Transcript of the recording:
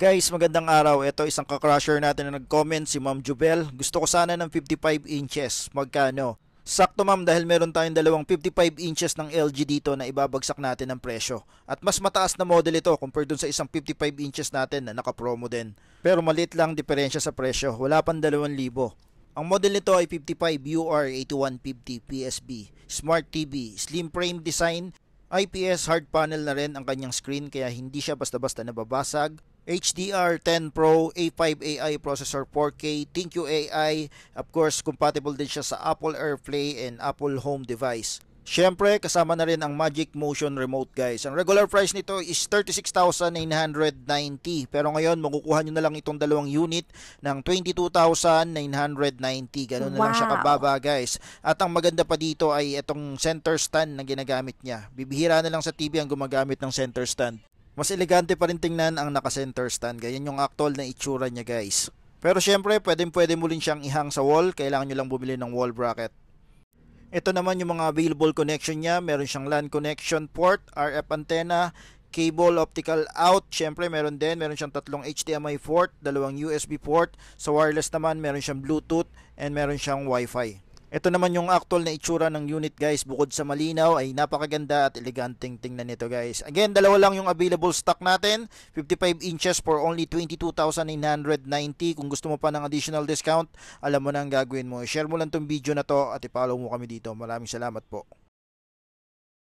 Guys, magandang araw. Ito isang kakrusher natin na nag-comment, si Ma'am Jubel. Gusto ko sana ng 55 inches. Magkano? Sakto ma'am, dahil meron tayong dalawang 55 inches ng LG dito na ibabagsak natin ng presyo. At mas mataas na model ito compared dun sa isang 55 inches natin na naka-promo din. Pero maliit lang diferensya sa presyo. Wala pang 2,000. Ang model nito ay 55 UR8150 PSB, Smart TV, slim frame design, IPS hard panel na rin ang kanyang screen kaya hindi siya basta-basta nababasag. HDR10 Pro, A5 AI processor, 4K, ThinQ AI, of course compatible din siya sa Apple AirPlay and Apple Home device. Syempre, kasama na rin ang Magic Motion Remote guys. Ang regular price nito is 36,990 pero ngayon makukuha nyo na lang itong dalawang unit ng 22,990. Ganun na lang siya kababa guys. At ang maganda pa dito ay itong center stand na ginagamit niya. Bibihira na lang sa TV ang gumagamit ng center stand. Mas elegante pa rin tingnan ang naka-center stand. Ganyan yung actual na itsura niya guys. Pero syempre, pwede mo rin siyang ihang sa wall. Kailangan nyo lang bumili ng wall bracket. Ito naman yung mga available connection niya. Meron siyang LAN connection port, RF antenna, cable optical out. Syempre, meron siyang tatlong HDMI port, dalawang USB port. Sa wireless naman, meron siyang Bluetooth and meron siyang Wi-Fi. Ito naman yung actual na itsura ng unit guys. Bukod sa malinaw ay napakaganda at eleganteng tingnan nito guys. Again, dalawa lang yung available stock natin. 55 inches for only 22,990. Kung gusto mo pa ng additional discount, alam mo na ang gagawin mo. Share mo lang tong video na to at i-follow mo kami dito. Maraming salamat po.